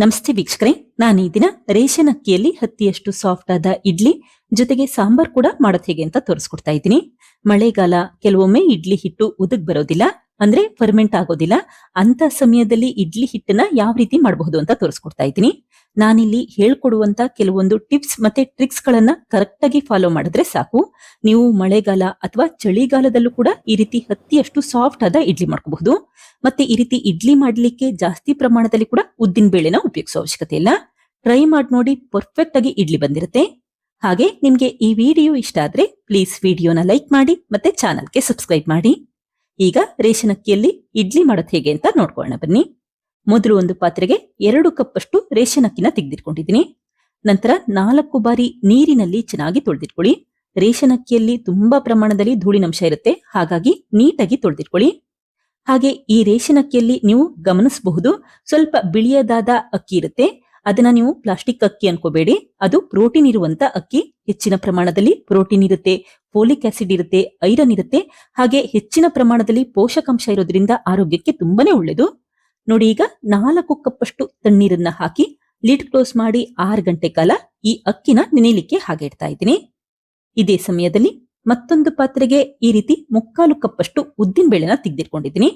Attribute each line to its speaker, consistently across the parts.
Speaker 1: ನಮಸ್ತೆ ವೀಕ್ಷಕರೇ, ನಾನು ಈ ದಿನ ರೇಷನ್ ಅಕ್ಕಿಯಲ್ಲಿ ಹತ್ತಿಯಷ್ಟು ಸಾಫ್ಟ್ ಆದ ಇಡ್ಲಿ ಜೊತೆಗೆ ಸಾಂಬಾರ್ ಕೂಡ ಮಾಡೋದು ಹೇಗೆ ಅಂತ ತೋರಿಸ್ಕೊಡ್ತಾ ಇದ್ದೀನಿ. ಮಳೆಗಾಲ, ಕೆಲವೊಮ್ಮೆ ಇಡ್ಲಿ ಹಿಟ್ಟು ಉದುಗ್ ಬರೋದಿಲ್ಲ, ಅಂದ್ರೆ ಫರ್ಮೆಂಟ್ ಆಗೋದಿಲ್ಲ. ಅಂತ ಸಮಯದಲ್ಲಿ ಇಡ್ಲಿ ಹಿಟ್ಟನ್ನ ಯಾವ ರೀತಿ ಮಾಡಬಹುದು ಅಂತ ತೋರಿಸ್ಕೊಡ್ತಾ ಇದ್ದೀನಿ. ನಾನಿಲ್ಲಿ ಹೇಳ್ಕೊಡುವಂತ ಕೆಲವೊಂದು ಟಿಪ್ಸ್ ಮತ್ತೆ ಟ್ರಿಕ್ಸ್ ಗಳನ್ನ ಕರೆಕ್ಟ್ ಆಗಿ ಫಾಲೋ ಮಾಡಿದ್ರೆ ಸಾಕು, ನೀವು ಮಳೆಗಾಲ ಅಥವಾ ಚಳಿಗಾಲದಲ್ಲೂ ಕೂಡ ಈ ರೀತಿ ಹತ್ತಿಯಷ್ಟು ಸಾಫ್ಟ್ ಆದ ಇಡ್ಲಿ ಮಾಡ್ಕೋಬಹುದು. ಮತ್ತೆ ಈ ರೀತಿ ಇಡ್ಲಿ ಮಾಡ್ಲಿಕ್ಕೆ ಜಾಸ್ತಿ ಪ್ರಮಾಣದಲ್ಲಿ ಕೂಡ ಉದ್ದಿನ ಬೇಳೆನ ಉಪಯೋಗಿಸೋ ಅವಶ್ಯಕತೆ ಇಲ್ಲ. ಟ್ರೈ ಮಾಡಿ ನೋಡಿ, ಪರ್ಫೆಕ್ಟ್ ಆಗಿ ಇಡ್ಲಿ ಬಂದಿರುತ್ತೆ. ಹಾಗೆ ನಿಮ್ಗೆ ಈ ವಿಡಿಯೋ ಇಷ್ಟ ಆದ್ರೆ ಪ್ಲೀಸ್ ವಿಡಿಯೋನ ಲೈಕ್ ಮಾಡಿ ಮತ್ತೆ ಚಾನಲ್ಗೆ ಸಬ್ಸ್ಕ್ರೈಬ್ ಮಾಡಿ. ಈಗ ರೇಷನ್ ಅಕ್ಕಿಯಲ್ಲಿ ಇಡ್ಲಿ ಮಾಡೋದು ಹೇಗೆ ಅಂತ ನೋಡ್ಕೊಳ್ಳೋಣ ಬನ್ನಿ. ಮೊದಲು ಒಂದು ಪಾತ್ರೆಗೆ 2 ಕಪ್ ಅಷ್ಟು ರೇಷನ್ ಅಕ್ಕಿನ ತೆಗೆದಿಟ್ಕೊಂಡಿದ್ದೀನಿ. ನಂತರ 4 ಬಾರಿ ನೀರಿನಲ್ಲಿ ಚೆನ್ನಾಗಿ ತೊಳೆದಿಟ್ಕೊಳ್ಳಿ. ರೇಷನ್ ಅಕ್ಕಿಯಲ್ಲಿ ತುಂಬಾ ಪ್ರಮಾಣದಲ್ಲಿ ಧೂಳಿನಂಶ ಇರುತ್ತೆ, ಹಾಗಾಗಿ ನೀಟಾಗಿ ತೊಳೆದಿಟ್ಕೊಳ್ಳಿ. ಹಾಗೆ ಈ ರೇಷನ್ ಅಕ್ಕಿಯಲ್ಲಿ ನೀವು ಗಮನಿಸಬಹುದು, ಸ್ವಲ್ಪ ಬಿಳಿಯದಾದ ಅಕ್ಕಿ ಇರುತ್ತೆ. ಅದನ್ನ ನೀವು ಪ್ಲಾಸ್ಟಿಕ್ ಅಕ್ಕಿ ಅನ್ಕೋಬೇಡಿ, ಅದು ಪ್ರೋಟೀನ್ ಇರುವಂತ ಅಕ್ಕಿ. ಹೆಚ್ಚಿನ ಪ್ರಮಾಣದಲ್ಲಿ ಪ್ರೋಟೀನ್ ಇರುತ್ತೆ, ಫೋಲಿಕ್ ಆಸಿಡ್ ಇರುತ್ತೆ, ಐರನ್ ಇರುತ್ತೆ. ಹಾಗೆ ಹೆಚ್ಚಿನ ಪ್ರಮಾಣದಲ್ಲಿ ಪೋಷಕಾಂಶ ಇರೋದ್ರಿಂದ ಆರೋಗ್ಯಕ್ಕೆ ತುಂಬಾನೇ ಒಳ್ಳೇದು. ನೋಡಿ, ಈಗ 4 ಕಪ್ ಅಷ್ಟು ತಣ್ಣೀರನ್ನ ಹಾಕಿ ಲಿಡ್ ಕ್ಲೋಸ್ ಮಾಡಿ 6 ಗಂಟೆ ಕಾಲ ಈ ಅಕ್ಕಿನ ನೆನೆಯಲಿಕ್ಕೆ ಹಾಗೆ ಇಡ್ತಾ ಇದ್ದೀನಿ. ಇದೇ ಸಮಯದಲ್ಲಿ ಮತ್ತೊಂದು ಪಾತ್ರೆಗೆ ಈ ರೀತಿ 3/4 ಕಪ್ ಅಷ್ಟು ಉದ್ದಿನ ಬೇಳೆನ ತೆಗೆದಿಟ್ಕೊಂಡಿದ್ದೀನಿ.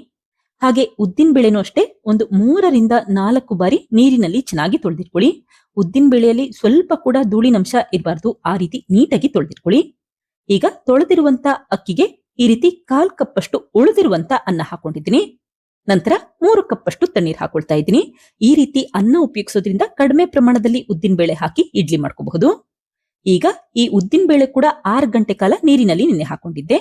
Speaker 1: ಹಾಗೆ ಉದ್ದಿನ ಬೇಳೆನೂ ಅಷ್ಟೇ ಒಂದು 3 ರಿಂದ 4 ಬಾರಿ ನೀರಿನಲ್ಲಿ ಚೆನ್ನಾಗಿ ತೊಳೆದಿಟ್ಕೊಳ್ಳಿ. ಉದ್ದಿನ ಬೇಳೆಯಲ್ಲಿ ಸ್ವಲ್ಪ ಕೂಡ ಧೂಳಿನಂಶ ಇರಬಾರ್ದು, ಆ ರೀತಿ ನೀಟಾಗಿ ತೊಳೆದಿಟ್ಕೊಳ್ಳಿ. ಈಗ ತೊಳೆದಿರುವಂತ ಅಕ್ಕಿಗೆ ಈ ರೀತಿ 1/4 ಕಪ್ ಅಷ್ಟು ಉಳಿದಿರುವಂತ ಅನ್ನ ಹಾಕೊಂಡಿದ್ದೀನಿ. ನಂತರ 3 ಕಪ್ ಅಷ್ಟು ತಣ್ಣೀರ್ ಹಾಕೊಳ್ತಾ ಇದ್ದೀನಿ. ಈ ರೀತಿ ಅನ್ನ ಉಪಯೋಗಿಸೋದ್ರಿಂದ ಕಡಿಮೆ ಪ್ರಮಾಣದಲ್ಲಿ ಉದ್ದಿನ ಬೇಳೆ ಹಾಕಿ ಇಡ್ಲಿ ಮಾಡ್ಕೋಬಹುದು. ಈಗ ಈ ಉದ್ದಿನ ಬೇಳೆ ಕೂಡ 6 ಗಂಟೆ ಕಾಲ ನೀರಿನಲ್ಲಿ ನೆನೆ ಹಾಕೊಂಡಿದ್ದೆ.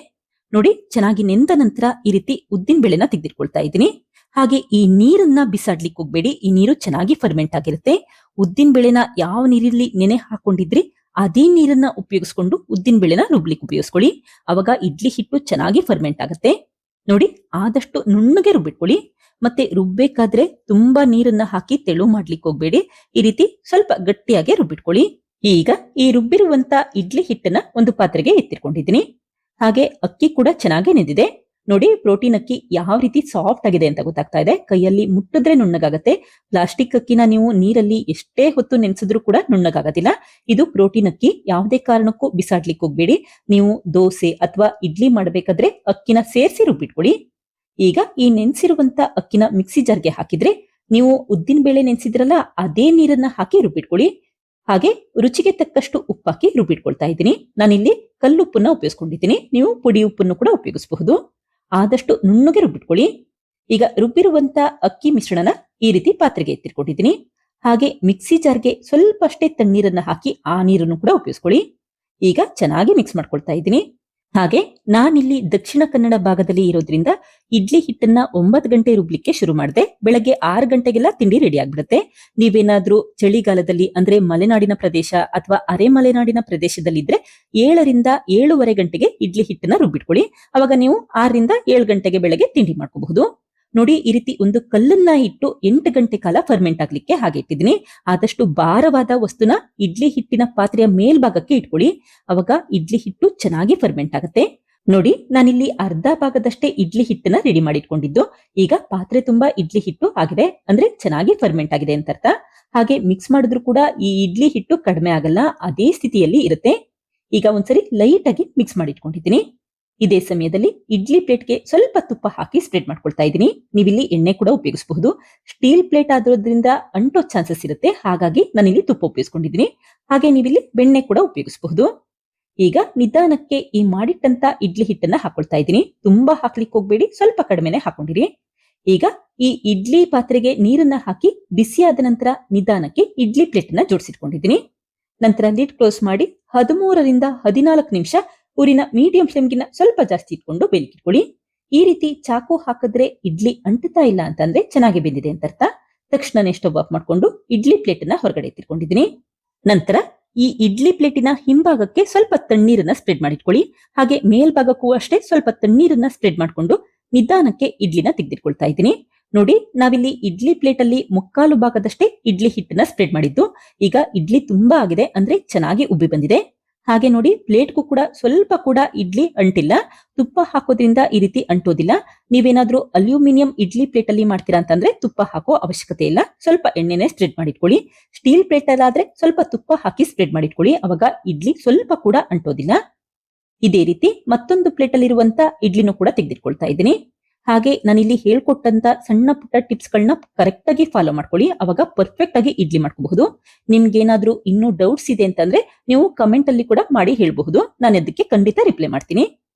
Speaker 1: ನೋಡಿ, ಚೆನ್ನಾಗಿ ನೆಂದ ನಂತರ ಈ ರೀತಿ ಉದ್ದಿನ ಬೇಳೆನ ತೆಗೆದಿಟ್ಕೊಳ್ತಾ ಇದ್ದೀನಿ. ಹಾಗೆ ಈ ನೀರನ್ನ ಬಿಸಾಡ್ಲಿಕ್ಕೆ ಹೋಗ್ಬೇಡಿ, ಈ ನೀರು ಚೆನ್ನಾಗಿ ಫರ್ಮೆಂಟ್ ಆಗಿರುತ್ತೆ. ಉದ್ದಿನ ಬೇಳೆನ ಯಾವ ನೀರಲ್ಲಿ ನೆನೆ ಹಾಕೊಂಡಿದ್ರಿ ಅದೇ ನೀರನ್ನ ಉಪಯೋಗಿಸ್ಕೊಂಡು ಉದ್ದಿನ ಬೇಳೆನ ರುಬ್ಲಿಕ್ಕೆ ಉಪಯೋಗಿಸ್ಕೊಳ್ಳಿ. ಅವಾಗ ಇಡ್ಲಿ ಹಿಟ್ಟು ಚೆನ್ನಾಗಿ ಫರ್ಮೆಂಟ್ ಆಗುತ್ತೆ. ನೋಡಿ, ಆದಷ್ಟು ನುಣ್ಣಗೆ ರುಬ್ಬಿಟ್ಕೊಳ್ಳಿ. ಮತ್ತೆ ರುಬ್ಬೇಕಾದ್ರೆ ತುಂಬಾ ನೀರನ್ನ ಹಾಕಿ ತೆಳು ಮಾಡ್ಲಿಕ್ಕೆ ಹೋಗ್ಬೇಡಿ, ಈ ರೀತಿ ಸ್ವಲ್ಪ ಗಟ್ಟಿಯಾಗಿ ರುಬ್ಬಿಟ್ಕೊಳ್ಳಿ. ಈಗ ಈ ರುಬ್ಬಿರುವಂತ ಇಡ್ಲಿ ಹಿಟ್ಟನ್ನ ಒಂದು ಪಾತ್ರೆಗೆ ಎತ್ತಿಟ್ಕೊಂಡಿದ್ದೀನಿ. ಹಾಗೆ ಅಕ್ಕಿ ಕೂಡ ಚೆನ್ನಾಗಿ ನೆಂದಿದೆ. ನೋಡಿ, ಪ್ರೋಟೀನ್ ಅಕ್ಕಿ ಯಾವ ರೀತಿ ಸಾಫ್ಟ್ ಆಗಿದೆ ಅಂತ ಗೊತ್ತಾಗ್ತಾ ಇದೆ. ಕೈಯಲ್ಲಿ ಮುಟ್ಟಿದ್ರೆ ನುಣ್ಣಗಾಗತ್ತೆ. ಪ್ಲಾಸ್ಟಿಕ್ ಅಕ್ಕಿನ ನೀವು ನೀರಲ್ಲಿ ಎಷ್ಟೇ ಹೊತ್ತು ನೆನೆಸಿದ್ರು ಕೂಡ ನುಣ್ಣಗಾಗೋದಿಲ್ಲ. ಇದು ಪ್ರೋಟೀನ್ ಅಕ್ಕಿ, ಯಾವುದೇ ಕಾರಣಕ್ಕೂ ಬಿಸಾಡ್ಲಿಕ್ಕೆ ಹೋಗ್ಬೇಡಿ. ನೀವು ದೋಸೆ ಅಥವಾ ಇಡ್ಲಿ ಮಾಡಬೇಕಾದ್ರೆ ಅಕ್ಕಿನ ಸೇರಿಸಿ ರುಬ್ಬಿಟ್ಕೊಳ್ಳಿ. ಈಗ ಈ ನೆನೆಸಿರುವಂತ ಅಕ್ಕಿನ ಮಿಕ್ಸಿ ಜಾರ್ಗೆ ಹಾಕಿದ್ರೆ ನೀವು ಉದ್ದಿನ ಬೇಳೆ ನೆನೆಸಿದ್ರಲ್ಲ ಅದೇ ನೀರನ್ನ ಹಾಕಿ ರುಬ್ಬಿಟ್ಕೊಳ್ಳಿ. ಹಾಗೆ ರುಚಿಗೆ ತಕ್ಕಷ್ಟು ಉಪ್ಪು ಹಾಕಿ ರುಬ್ಬಿಟ್ಕೊಳ್ತಾ ಇದ್ದೀನಿ. ನಾನಿಲ್ಲಿ ಕಲ್ಲುಪ್ಪನ್ನ ಉಪಯೋಗಿಸ್ಕೊಂಡಿದ್ದೀನಿ, ನೀವು ಪುಡಿ ಉಪ್ಪನ್ನು ಕೂಡ ಉಪಯೋಗಿಸಬಹುದು. ಆದಷ್ಟು ನುಣ್ಣಗೆ ರುಬ್ಬಿಟ್ಕೊಳ್ಳಿ. ಈಗ ರುಬ್ಬಿರುವಂತ ಅಕ್ಕಿ ಮಿಶ್ರಣನ ಈ ರೀತಿ ಪಾತ್ರೆಗೆ ಎತ್ತಿಟ್ಕೊಂಡಿದ್ದೀನಿ. ಹಾಗೆ ಮಿಕ್ಸಿ ಜಾರ್ಗೆ ಸ್ವಲ್ಪ ಅಷ್ಟೇ ತಣ್ಣೀರನ್ನ ಹಾಕಿ ಆ ನೀರನ್ನು ಕೂಡ ಉಪಯೋಗಿಸ್ಕೊಳ್ಳಿ. ಈಗ ಚೆನ್ನಾಗಿ ಮಿಕ್ಸ್ ಮಾಡ್ಕೊಳ್ತಾ ಇದ್ದೀನಿ. ಹಾಗೆ ನಾನಿಲ್ಲಿ ದಕ್ಷಿಣ ಕನ್ನಡ ಭಾಗದಲ್ಲಿ ಇರೋದ್ರಿಂದ ಇಡ್ಲಿ ಹಿಟ್ಟನ್ನ 9 ಗಂಟೆ ರುಬ್ಲಿಕ್ಕೆ ಶುರು ಮಾಡಿದೆ. ಬೆಳಗ್ಗೆ 6 ಗಂಟೆಗೆಲ್ಲ ತಿಂಡಿ ರೆಡಿ ಆಗ್ಬಿಡುತ್ತೆ. ನೀವೇನಾದ್ರೂ ಚಳಿಗಾಲದಲ್ಲಿ ಅಂದ್ರೆ ಮಲೆನಾಡಿನ ಪ್ರದೇಶ ಅಥವಾ ಅರೆ ಮಲೆನಾಡಿನ ಪ್ರದೇಶದಲ್ಲಿ ಇದ್ರೆ 7 ರಿಂದ 7:30 ಗಂಟೆಗೆ ಇಡ್ಲಿ ಹಿಟ್ಟನ್ನ ರುಬ್ಬಿಟ್ಕೊಳ್ಳಿ. ಅವಾಗ ನೀವು 6 ರಿಂದ 7 ಗಂಟೆಗೆ ಬೆಳಗ್ಗೆ ತಿಂಡಿ ಮಾಡ್ಕೋಬಹುದು. ನೋಡಿ, ಈ ರೀತಿ ಒಂದು ಕಲ್ಲನ್ನ ಇಟ್ಟು 8 ಗಂಟೆ ಕಾಲ ಫರ್ಮೆಂಟ್ ಆಗ್ಲಿಕ್ಕೆ ಹಾಗೆ ಇಟ್ಟಿದ್ದೀನಿ. ಆದಷ್ಟು ಭಾರವಾದ ವಸ್ತುನ ಇಡ್ಲಿ ಹಿಟ್ಟಿನ ಪಾತ್ರೆಯ ಮೇಲ್ಭಾಗಕ್ಕೆ ಇಟ್ಕೊಳ್ಳಿ, ಅವಾಗ ಇಡ್ಲಿ ಹಿಟ್ಟು ಚೆನ್ನಾಗಿ ಫರ್ಮೆಂಟ್ ಆಗುತ್ತೆ. ನೋಡಿ, ನಾನಿಲ್ಲಿ ಅರ್ಧ ಭಾಗದಷ್ಟೇ ಇಡ್ಲಿ ಹಿಟ್ಟನ್ನ ರೆಡಿ ಮಾಡಿ ಇಟ್ಕೊಂಡಿದ್ದು. ಈಗ ಪಾತ್ರೆ ತುಂಬಾ ಇಡ್ಲಿ ಹಿಟ್ಟು ಆಗಿದೆ, ಅಂದ್ರೆ ಚೆನ್ನಾಗಿ ಫರ್ಮೆಂಟ್ ಆಗಿದೆ ಅಂತ ಅರ್ಥ. ಹಾಗೆ ಮಿಕ್ಸ್ ಮಾಡಿದ್ರು ಕೂಡ ಈ ಇಡ್ಲಿ ಹಿಟ್ಟು ಕಡಿಮೆ ಆಗಲ್ಲ, ಅದೇ ಸ್ಥಿತಿಯಲ್ಲಿ ಇರುತ್ತೆ. ಈಗ ಒಂದ್ಸರಿ ಲೈಟ್ ಆಗಿ ಮಿಕ್ಸ್ ಮಾಡಿ ಇಟ್ಕೊಂಡಿದ್ದೀನಿ. ಇದೇ ಸಮಯದಲ್ಲಿ ಇಡ್ಲಿ ಪ್ಲೇಟ್ಗೆ ಸ್ವಲ್ಪ ತುಪ್ಪ ಹಾಕಿ ಸ್ಪ್ರೆಡ್ ಮಾಡ್ಕೊಳ್ತಾ ಇದ್ದೀನಿ. ನೀವಿಲ್ಲಿ ಎಣ್ಣೆ ಕೂಡ ಉಪಯೋಗಿಸಬಹುದು. ಸ್ಟೀಲ್ ಪ್ಲೇಟ್ ಆದ್ರಿಂದ ಅಂಟೋ ಚಾನ್ಸಸ್ ಇರುತ್ತೆ, ಹಾಗಾಗಿ ನಾನಿಲ್ಲಿ ತುಪ್ಪ ಉಪಯೋಗಿಸ್ಕೊಂಡಿದ್ದೀನಿ. ಹಾಗೆ ನೀವಿಲ್ಲಿ ಬೆಣ್ಣೆ ಕೂಡ ಉಪಯೋಗಿಸಬಹುದು. ಈಗ ನಿಧಾನಕ್ಕೆ ಈ ಮಾಡಿಟ್ಟಂತ ಇಡ್ಲಿ ಹಿಟ್ಟನ್ನ ಹಾಕೊಳ್ತಾ ಇದ್ದೀನಿ. ತುಂಬಾ ಹಾಕ್ಲಿಕ್ಕೆ ಹೋಗ್ಬೇಡಿ, ಸ್ವಲ್ಪ ಕಡಿಮೆನೆ ಹಾಕೊಂಡಿರಿ. ಈಗ ಈ ಇಡ್ಲಿ ಪಾತ್ರೆಗೆ ನೀರನ್ನ ಹಾಕಿ ಬಿಸಿಯಾದ ನಂತರ ನಿಧಾನಕ್ಕೆ ಇಡ್ಲಿ ಪ್ಲೇಟ್ ನ ಜೋಡಿಸಿಟ್ಕೊಂಡಿದ್ದೀನಿ. ನಂತರ ಲಿಡ್ ಕ್ಲೋಸ್ ಮಾಡಿ 13 ರಿಂದ 14 ನಿಮಿಷ ಊರಿನ ಮೀಡಿಯಂ ಫ್ಲೇಮ್ಗಿನ ಸ್ವಲ್ಪ ಜಾಸ್ತಿ ಇಟ್ಕೊಂಡು ಬೇಯಿಸಿಟ್ಕೊಳ್ಳಿ. ಈ ರೀತಿ ಚಾಕು ಹಾಕಿದ್ರೆ ಇಡ್ಲಿ ಅಂಟುತ್ತಾ ಇಲ್ಲ ಅಂತಂದ್ರೆ ಚೆನ್ನಾಗಿ ಬೆಂದಿದೆ ಅಂತ ಅರ್ಥ. ತಕ್ಷಣನೇ ಸ್ಟವ್ ಆಫ್ ಮಾಡ್ಕೊಂಡು ಇಡ್ಲಿ ಪ್ಲೇಟ್ ನ ಹೊರಗಡೆ ಎತ್ತಿಟ್ಕೊಂಡಿದ್ದೀನಿ. ನಂತರ ಈ ಇಡ್ಲಿ ಪ್ಲೇಟಿನ ಹಿಂಭಾಗಕ್ಕೆ ಸ್ವಲ್ಪ ತಣ್ಣೀರನ್ನ ಸ್ಪ್ರೆಡ್ ಮಾಡಿಟ್ಕೊಳ್ಳಿ. ಹಾಗೆ ಮೇಲ್ಭಾಗಕ್ಕೂ ಅಷ್ಟೇ ಸ್ವಲ್ಪ ತಣ್ಣೀರನ್ನ ಸ್ಪ್ರೆಡ್ ಮಾಡ್ಕೊಂಡು ನಿಧಾನಕ್ಕೆ ಇಡ್ಲಿನ ತೆಗೆದಿಟ್ಕೊಳ್ತಾ ಇದ್ದೀನಿ. ನೋಡಿ, ನಾವಿಲ್ಲಿ ಇಡ್ಲಿ ಪ್ಲೇಟ್ ಅಲ್ಲಿ 3/4 ಭಾಗದಷ್ಟೇ ಇಡ್ಲಿ ಹಿಟ್ಟನ್ನ ಸ್ಪ್ರೆಡ್ ಮಾಡಿದ್ದು. ಈಗ ಇಡ್ಲಿ ತುಂಬಾ ಆಗಿದೆ, ಅಂದ್ರೆ ಚೆನ್ನಾಗಿ ಉಬ್ಬಿ ಬಂದಿದೆ. ಹಾಗೆ ನೋಡಿ ಪ್ಲೇಟ್ಗೂ ಕೂಡ ಸ್ವಲ್ಪ ಕೂಡ ಇಡ್ಲಿ ಅಂಟಿಲ್ಲ. ತುಪ್ಪ ಹಾಕೋದ್ರಿಂದ ಈ ರೀತಿ ಅಂಟೋದಿಲ್ಲ. ನೀವೇನಾದ್ರೂ ಅಲ್ಯೂಮಿನಿಯಂ ಇಡ್ಲಿ ಪ್ಲೇಟ್ ಅಲ್ಲಿ ಮಾಡ್ತೀರಾ ಅಂತಂದ್ರೆ ತುಪ್ಪ ಹಾಕೋ ಅವಶ್ಯಕತೆ ಇಲ್ಲ. ಸ್ವಲ್ಪ ಎಣ್ಣೆನೆ ಸ್ಪ್ರೆಡ್ ಮಾಡಿಟ್ಕೊಳ್ಳಿ. ಸ್ಟೀಲ್ ಪ್ಲೇಟ್ ಅಲ್ಲಾದ್ರೆ ಸ್ವಲ್ಪ ತುಪ್ಪ ಹಾಕಿ ಸ್ಪ್ರೆಡ್ ಮಾಡಿಟ್ಕೊಳ್ಳಿ. ಅವಾಗ ಇಡ್ಲಿ ಸ್ವಲ್ಪ ಕೂಡ ಅಂಟೋದಿಲ್ಲ. ಇದೇ ರೀತಿ ಮತ್ತೊಂದು ಪ್ಲೇಟ್ ಅಲ್ಲಿರುವಂತ ಇಡ್ಲಿನೂ ಕೂಡ ತೆಗೆದಿಟ್ಕೊಳ್ತಾ ಇದ್ದೀನಿ. ಹಾಗೆ ನಾನಿಲ್ಲಿ ಹೇಳ್ಕೊಟ್ಟಂತ ಸಣ್ಣ ಪುಟ್ಟ ಟಿಪ್ಸ್ ಗಳನ್ನ ಕರೆಕ್ಟ್ ಆಗಿ ಫಾಲೋ ಮಾಡ್ಕೊಳ್ಳಿ. ಅವಾಗ ಪರ್ಫೆಕ್ಟ್ ಆಗಿ ಇಡ್ಲಿ ಮಾಡ್ಕೋಬಹುದು. ನಿಮ್ಗೇನಾದ್ರೂ ಇನ್ನೂ ಡೌಟ್ಸ್ ಇದೆ ಅಂತಂದ್ರೆ ನೀವು ಕಮೆಂಟ್ ಅಲ್ಲಿ ಕೂಡ ಮಾಡಿ ಹೇಳ್ಬಹುದು. ನಾನು ಅದಕ್ಕೆ ಖಂಡಿತ ರಿಪ್ಲೈ ಮಾಡ್ತೀನಿ.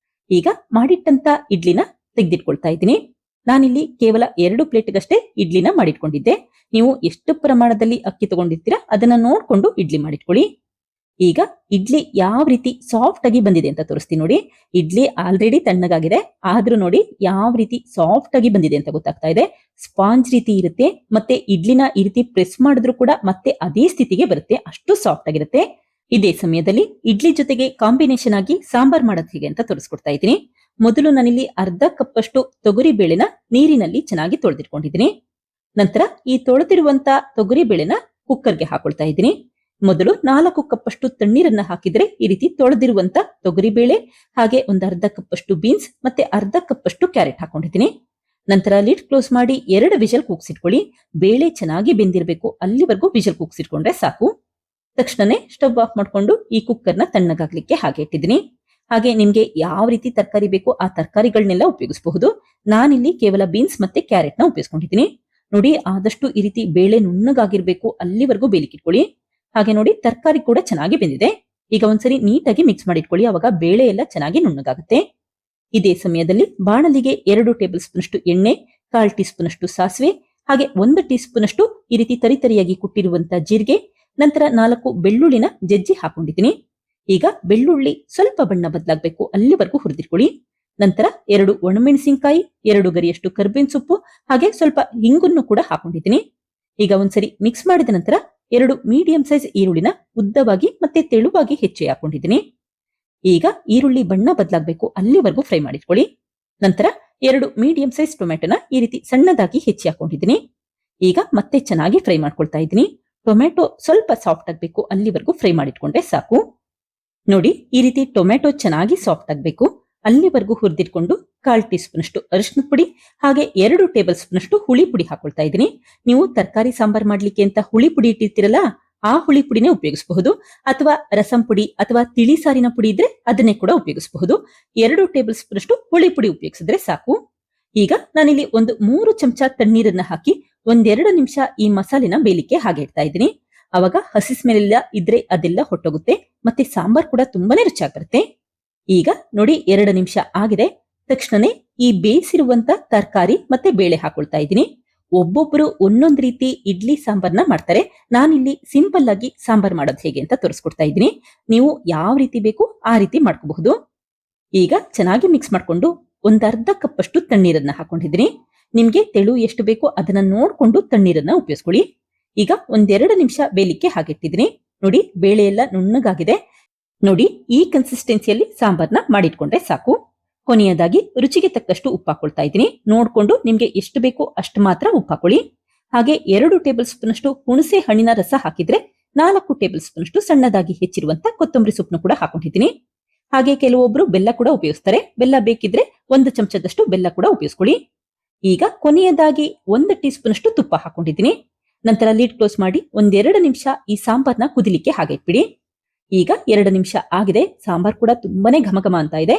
Speaker 1: ಈಗ ಮಾಡಿಟ್ಟಂತ ಇಡ್ಲಿನ ತೆಗೆದಿಟ್ಕೊಳ್ತಾ ಇದ್ದೀನಿ. ನಾನಿಲ್ಲಿ ಕೇವಲ 2 ಪ್ಲೇಟ್ಗಷ್ಟೇ ಇಡ್ಲಿನ ಮಾಡಿಟ್ಕೊಂಡಿದ್ದೆ. ನೀವು ಎಷ್ಟು ಪ್ರಮಾಣದಲ್ಲಿ ಅಕ್ಕಿ ತಗೊಂಡಿರ್ತೀರಾ ಅದನ್ನ ನೋಡ್ಕೊಂಡು ಇಡ್ಲಿ ಮಾಡಿಟ್ಕೊಳ್ಳಿ. ಈಗ ಇಡ್ಲಿ ಯಾವ ರೀತಿ ಸಾಫ್ಟ್ ಆಗಿ ಬಂದಿದೆ ಅಂತ ತೋರಿಸ್ತೀನಿ ನೋಡಿ. ಇಡ್ಲಿ ಆಲ್ರೆಡಿ ತಣ್ಣಗಾಗಿದೆ, ಆದ್ರೂ ನೋಡಿ ಯಾವ ರೀತಿ ಸಾಫ್ಟ್ ಆಗಿ ಬಂದಿದೆ ಅಂತ ಗೊತ್ತಾಗ್ತಾ ಇದೆ. ಸ್ಪಾಂಜ್ ರೀತಿ ಇರುತ್ತೆ, ಮತ್ತೆ ಇಡ್ಲಿನ ಈ ರೀತಿ ಪ್ರೆಸ್ ಮಾಡಿದ್ರು ಕೂಡ ಮತ್ತೆ ಅದೇ ಸ್ಥಿತಿಗೆ ಬರುತ್ತೆ, ಅಷ್ಟು ಸಾಫ್ಟ್ ಆಗಿರುತ್ತೆ. ಇದೇ ಸಮಯದಲ್ಲಿ ಇಡ್ಲಿ ಜೊತೆಗೆ ಕಾಂಬಿನೇಷನ್ ಆಗಿ ಸಾಂಬಾರ್ ಮಾಡೋದು ಹೇಗೆ ಅಂತ ತೋರಿಸ್ಕೊಡ್ತಾ ಇದ್ದೀನಿ. ಮೊದಲು ನಾನಿಲ್ಲಿ ಅರ್ಧ ಕಪ್ ಅಷ್ಟು ತೊಗರಿ ಬೇಳೆನ ನೀರಿನಲ್ಲಿ ಚೆನ್ನಾಗಿ ತೊಳೆದಿಟ್ಕೊಂಡಿದ್ದೀನಿ. ನಂತರ ಈ ತೊಳೆದಿರುವಂತ ತೊಗರಿ ಬೇಳೆನ ಕುಕ್ಕರ್ಗೆ ಹಾಕೊಳ್ತಾ ಇದ್ದೀನಿ. ಮೊದಲು 4 ಕಪ್ ಅಷ್ಟು ತಣ್ಣೀರನ್ನ ಹಾಕಿದ್ರೆ ಈ ರೀತಿ ತೊಳೆದಿರುವಂತ ತೊಗರಿ ಬೇಳೆ, ಹಾಗೆ ಒಂದು ಅರ್ಧ ಕಪ್ ಅಷ್ಟು ಬೀನ್ಸ್ ಮತ್ತೆ ಅರ್ಧ ಕಪ್ ಅಷ್ಟು ಕ್ಯಾರೆಟ್ ಹಾಕೊಂಡಿದ್ದೀನಿ. ನಂತರ ಲಿಡ್ ಕ್ಲೋಸ್ ಮಾಡಿ 2 ವಿಷಲ್ ಕೂಗ್ಸಿಟ್ಕೊಳ್ಳಿ. ಬೇಳೆ ಚೆನ್ನಾಗಿ ಬೆಂದಿರಬೇಕು, ಅಲ್ಲಿವರೆಗೂ ವಿಷಲ್ ಕೂಗ್ಸಿಟ್ಕೊಂಡ್ರೆ ಸಾಕು. ತಕ್ಷಣನೇ ಸ್ಟವ್ ಆಫ್ ಮಾಡ್ಕೊಂಡು ಈ ಕುಕ್ಕರ್ನ ತಣ್ಣಗಾಗ್ಲಿಕ್ಕೆ ಹಾಗೆ ಇಟ್ಟಿದ್ದೀನಿ. ಹಾಗೆ ನಿಮ್ಗೆ ಯಾವ ರೀತಿ ತರಕಾರಿ ಬೇಕೋ ಆ ತರಕಾರಿಗಳನ್ನೆಲ್ಲ ಉಪಯೋಗಿಸಬಹುದು. ನಾನಿಲ್ಲಿ ಕೇವಲ ಬೀನ್ಸ್ ಮತ್ತೆ ಕ್ಯಾರೆಟ್ ನ ಉಪಯೋಗಿಸ್ಕೊಂಡಿದ್ದೀನಿ. ನೋಡಿ ಆದಷ್ಟು ಈ ರೀತಿ ಬೇಳೆ ನುಣ್ಣಗಾಗಿರ್ಬೇಕು, ಅಲ್ಲಿವರೆಗೂ ಬೇಲಿಕ್ಕಿಟ್ಕೊಳ್ಳಿ. ಹಾಗೆ ನೋಡಿ ತರಕಾರಿ ಕೂಡ ಚೆನ್ನಾಗಿ ಬೆಂದಿದೆ. ಈಗ ಒಂದ್ಸರಿ ನೀಟಾಗಿ ಮಿಕ್ಸ್ ಮಾಡಿಟ್ಕೊಳ್ಳಿ, ಅವಾಗ ಬೇಳೆ ಎಲ್ಲ ಚೆನ್ನಾಗಿ ನುಣ್ಣಗಾಗುತ್ತೆ. ಇದೇ ಸಮಯದಲ್ಲಿ ಬಾಣಲಿಗೆ 2 ಟೇಬಲ್ ಸ್ಪೂನ್ ಅಷ್ಟು ಎಣ್ಣೆ, 1/4 ಟೀ ಸ್ಪೂನ್ ಅಷ್ಟು ಸಾಸಿವೆ, ಹಾಗೆ 1 ಟೀ ಸ್ಪೂನ್ ಅಷ್ಟು ಈ ರೀತಿ ತರಿತರಿಯಾಗಿ ಕುಟ್ಟಿರುವಂತ ಜೀರಿಗೆ, ನಂತರ 4 ಬೆಳ್ಳುಳ್ಳಿನ ಜಜ್ಜಿ ಹಾಕೊಂಡಿದ್ದೀನಿ. ಈಗ ಬೆಳ್ಳುಳ್ಳಿ ಸ್ವಲ್ಪ ಬಣ್ಣ ಬದಲಾಗಬೇಕು, ಅಲ್ಲಿವರೆಗೂ ಹುರಿದಿಟ್ಕೊಳ್ಳಿ. ನಂತರ 2 ಒಣಮೆಣಸಿನಕಾಯಿ, 2 ಗರಿಯಷ್ಟು ಕರ್ಬೇವಿನ ಸೊಪ್ಪು, ಹಾಗೆ ಸ್ವಲ್ಪ ಹಿಂಗನ್ನು ಕೂಡ ಹಾಕೊಂಡಿದ್ದೀನಿ. ಈಗ ಒಂದ್ಸರಿ ಮಿಕ್ಸ್ ಮಾಡಿದ ನಂತರ 2 ಮೀಡಿಯಂ ಸೈಜ್ ಈರುಳ್ಳಿನ ಉದ್ದವಾಗಿ ಮತ್ತೆ ತೆಳುವಾಗಿ ಹೆಚ್ಚಿ ಹಾಕೊಂಡಿದ್ದೀನಿ. ಈಗ ಈರುಳ್ಳಿ ಬಣ್ಣ ಬದಲಾಗಬೇಕು, ಅಲ್ಲಿವರೆಗೂ ಫ್ರೈ ಮಾಡಿಟ್ಕೊಳ್ಳಿ. ನಂತರ 2 ಮೀಡಿಯಂ ಸೈಜ್ ಟೊಮೆಟೊನ ಈ ರೀತಿ ಸಣ್ಣದಾಗಿ ಹೆಚ್ಚಿ ಹಾಕೊಂಡಿದ್ದೀನಿ. ಈಗ ಮತ್ತೆ ಚೆನ್ನಾಗಿ ಫ್ರೈ ಮಾಡ್ಕೊಳ್ತಾ ಇದ್ದೀನಿ. ಟೊಮೆಟೊ ಸ್ವಲ್ಪ ಸಾಫ್ಟ್ ಆಗಬೇಕು, ಅಲ್ಲಿವರೆಗೂ ಫ್ರೈ ಮಾಡಿಟ್ಕೊಂಡ್ರೆ ಸಾಕು. ನೋಡಿ ಈ ರೀತಿ ಟೊಮೆಟೊ ಚೆನ್ನಾಗಿ ಸಾಫ್ಟ್ ಆಗಬೇಕು, ಅಲ್ಲಿವರೆಗೂ ಹುರಿದಿಟ್ಕೊಂಡು 1/4 ಟೀ ಸ್ಪೂನ್ ಅಷ್ಟು ಅರಿಶಿನ ಪುಡಿ, ಹಾಗೆ 2 ಟೇಬಲ್ ಸ್ಪೂನ್ ಅಷ್ಟು ಹುಳಿ ಪುಡಿ ಹಾಕೊಳ್ತಾ ಇದ್ದೀನಿ. ನೀವು ತರಕಾರಿ ಸಾಂಬಾರ್ ಮಾಡ್ಲಿಕ್ಕೆ ಅಂತ ಹುಳಿ ಪುಡಿ ಇಟ್ಟಿರ್ತೀರಲ್ಲ, ಆ ಹುಳಿ ಪುಡಿನೇ ಉಪಯೋಗಿಸಬಹುದು. ಅಥವಾ ರಸಂ ಪುಡಿ ಅಥವಾ ತಿಳಿ ಸಾರಿನ ಪುಡಿ ಇದ್ರೆ ಅದನ್ನೇ ಕೂಡ ಉಪಯೋಗಿಸಬಹುದು. 2 ಟೇಬಲ್ ಸ್ಪೂನ್ ಅಷ್ಟು ಹುಳಿ ಪುಡಿ ಉಪಯೋಗಿಸಿದ್ರೆ ಸಾಕು. ಈಗ ನಾನಿಲ್ಲಿ ಒಂದು 3 ಚಮಚ ತಣ್ಣೀರನ್ನ ಹಾಕಿ 1-2 ನಿಮಿಷ ಈ ಮಸಾಲೆನ ಬೇಲಿಕ್ಕೆ ಹಾಗೆ ಇಡ್ತಾ ಇದ್ದೀನಿ. ಅವಾಗ ಹಸಿ ಸ್ಮೆಲ್ ಇದ್ರೆ ಅದೆಲ್ಲ ಹೊಟ್ಟೋಗುತ್ತೆ, ಮತ್ತೆ ಸಾಂಬಾರ್ ಕೂಡ ತುಂಬಾನೇ ರುಚಿಯಾಗಿ ಬರುತ್ತೆ. ಈಗ ನೋಡಿ 2 ನಿಮಿಷ ಆಗಿದೆ. ತಕ್ಷಣನೇ ಈ ಬೇಯಿಸಿರುವಂತ ತರಕಾರಿ ಮತ್ತೆ ಬೇಳೆ ಹಾಕೊಳ್ತಾ ಇದ್ದೀನಿ. ಒಬ್ಬೊಬ್ಬರು ಒಂದೊಂದು ರೀತಿ ಇಡ್ಲಿ ಸಾಂಬಾರ್ನ ಮಾಡ್ತಾರೆ. ನಾನಿಲ್ಲಿ ಸಿಂಪಲ್ ಆಗಿ ಸಾಂಬಾರ್ ಮಾಡೋದು ಹೇಗೆ ಅಂತ ತೋರಿಸ್ಕೊಡ್ತಾ ಇದ್ದೀನಿ. ನೀವು ಯಾವ ರೀತಿ ಬೇಕು ಆ ರೀತಿ ಮಾಡ್ಕೋಬಹುದು. ಈಗ ಚೆನ್ನಾಗಿ ಮಿಕ್ಸ್ ಮಾಡ್ಕೊಂಡು 1/2 ಕಪ್ ಅಷ್ಟು ತಣ್ಣೀರನ್ನ ಹಾಕೊಂಡಿದ್ದೀನಿ. ನಿಮ್ಗೆ ತೆಳು ಎಷ್ಟು ಬೇಕೋ ಅದನ್ನ ನೋಡ್ಕೊಂಡು ತಣ್ಣೀರನ್ನ ಉಪಯೋಗಿಸ್ಕೊಳ್ಳಿ. ಈಗ 1-2 ನಿಮಿಷ ಬೇಲಿಕ್ಕೆ ಹಾಕಿಟ್ಟಿದ್ದೀನಿ. ನೋಡಿ ಬೇಳೆ ಎಲ್ಲ ನುಣ್ಣಗಾಗಿದೆ. ನೋಡಿ ಈ ಕನ್ಸಿಸ್ಟೆನ್ಸಿಯಲ್ಲಿ ಸಾಂಬಾರ್ನ ಮಾಡಿಟ್ಕೊಂಡ್ರೆ ಸಾಕು. ಕೊನೆಯದಾಗಿ ರುಚಿಗೆ ತಕ್ಕಷ್ಟು ಉಪ್ಪು ಹಾಕೊಳ್ತಾ ಇದ್ದೀನಿ. ನೋಡ್ಕೊಂಡು ನಿಮ್ಗೆ ಎಷ್ಟು ಬೇಕೋ ಅಷ್ಟು ಮಾತ್ರ ಉಪ್ಪು ಹಾಕೊಳ್ಳಿ. ಹಾಗೆ 2 ಟೇಬಲ್ ಸ್ಪೂನ್ ಅಷ್ಟು ಹುಣಸೆ ಹಣ್ಣಿನ ರಸ ಹಾಕಿದ್ರೆ 4 ಟೇಬಲ್ ಸ್ಪೂನ್ ಅಷ್ಟು ಸಣ್ಣದಾಗಿ ಹೆಚ್ಚಿರುವಂತ ಕೊತ್ತಂಬರಿ ಸೊಪ್ಪನ್ನು ಕೂಡ ಹಾಕೊಂಡಿದ್ದೀನಿ. ಹಾಗೆ ಕೆಲವೊಬ್ರು ಬೆಲ್ಲ ಕೂಡ ಉಪಯೋಗಿಸ್ತಾರೆ. ಬೆಲ್ಲ ಬೇಕಿದ್ರೆ 1 ಚಮಚದಷ್ಟು ಬೆಲ್ಲ ಕೂಡ ಉಪಯೋಗಿಸ್ಕೊಳ್ಳಿ. ಈಗ ಕೊನೆಯದಾಗಿ 1 ಟೀ ಸ್ಪೂನ್ ಅಷ್ಟು ತುಪ್ಪ ಹಾಕೊಂಡಿದ್ದೀನಿ. ನಂತರ ಲಿಡ್ ಕ್ಲೋಸ್ ಮಾಡಿ 1-2 ನಿಮಿಷ ಈ ಸಾಂಬಾರ್ನ ಕುದಿಲಿಕ್ಕೆ ಹಾಗೆ ಇಟ್ಬಿಡಿ. ಈಗ 2 ನಿಮಿಷ ಆಗಿದೆ. ಸಾಂಬಾರ್ ಕೂಡ ತುಂಬಾನೇ ಘಮಘಮ ಅಂತ ಇದೆ.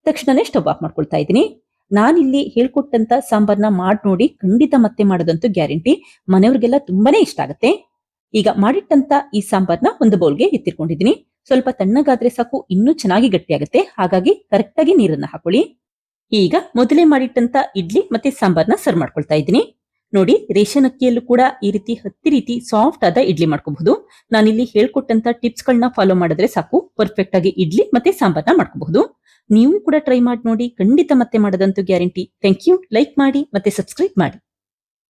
Speaker 1: ತಕ್ಷಣನೇ ಸ್ಟವ್ ಆಫ್ ಮಾಡ್ಕೊಳ್ತಾ ಇದ್ದೀನಿ. ನಾನಿಲ್ಲಿ ಹೇಳ್ಕೊಟ್ಟಂತ ಸಾಂಬಾರ್ನ ಮಾಡಿ ನೋಡಿ, ಖಂಡಿತ ಮತ್ತೆ ಮಾಡೋದಂತೂ ಗ್ಯಾರಂಟಿ. ಮನೆಯವ್ರಿಗೆಲ್ಲ ತುಂಬಾನೇ ಇಷ್ಟ ಆಗುತ್ತೆ. ಈಗ ಮಾಡಿಟ್ಟಂತ ಈ ಸಾಂಬಾರ್ನ ಒಂದು ಬೌಲ್ಗೆ ಎತ್ತಿಟ್ಕೊಂಡಿದ್ದೀನಿ. ಸ್ವಲ್ಪ ತಣ್ಣಗಾದ್ರೆ ಸಾಕು, ಇನ್ನೂ ಚೆನ್ನಾಗಿ ಗಟ್ಟಿಯಾಗುತ್ತೆ. ಹಾಗಾಗಿ ಕರೆಕ್ಟ್ ಆಗಿ ನೀರನ್ನ ಹಾಕೊಳ್ಳಿ. ಈಗ ಮೊದಲೇ ಮಾಡಿಟ್ಟಂತ ಇಡ್ಲಿ ಮತ್ತೆ ಸಾಂಬಾರ್ನ ಸರ್ವ್ ಮಾಡ್ಕೊಳ್ತಾ ಇದ್ದೀನಿ. ನೋಡಿ ರೇಷನ್ ಅಕ್ಕಿಯಲ್ಲೂ ಕೂಡ ಈ ರೀತಿ ಹತ್ತಿ ರೀತಿ ಸಾಫ್ಟ್ ಆದ ಇಡ್ಲಿ ಮಾಡ್ಕೋಬಹುದು. ನಾನಿಲ್ಲಿ ಹೇಳ್ಕೊಟ್ಟಂತ ಟಿಪ್ಸ್ ಗಳನ್ನ ಫಾಲೋ ಮಾಡಿದ್ರೆ ಸಾಕು, ಪರ್ಫೆಕ್ಟ್ ಆಗಿ ಇಡ್ಲಿ ಮತ್ತೆ ಸಾಂಬಾರ್ನ ಮಾಡ್ಕೋಬಹುದು. ನೀವು ಕೂಡ ಟ್ರೈ ಮಾಡಿ ನೋಡಿ, ಖಂಡಿತ ಮತ್ತೆ ಮಾಡೋದಂತೂ ಗ್ಯಾರಂಟಿ. Thank you. ಲೈಕ್ ಮಾಡಿ ಮತ್ತೆ ಸಬ್ಸ್ಕ್ರೈಬ್ ಮಾಡಿ.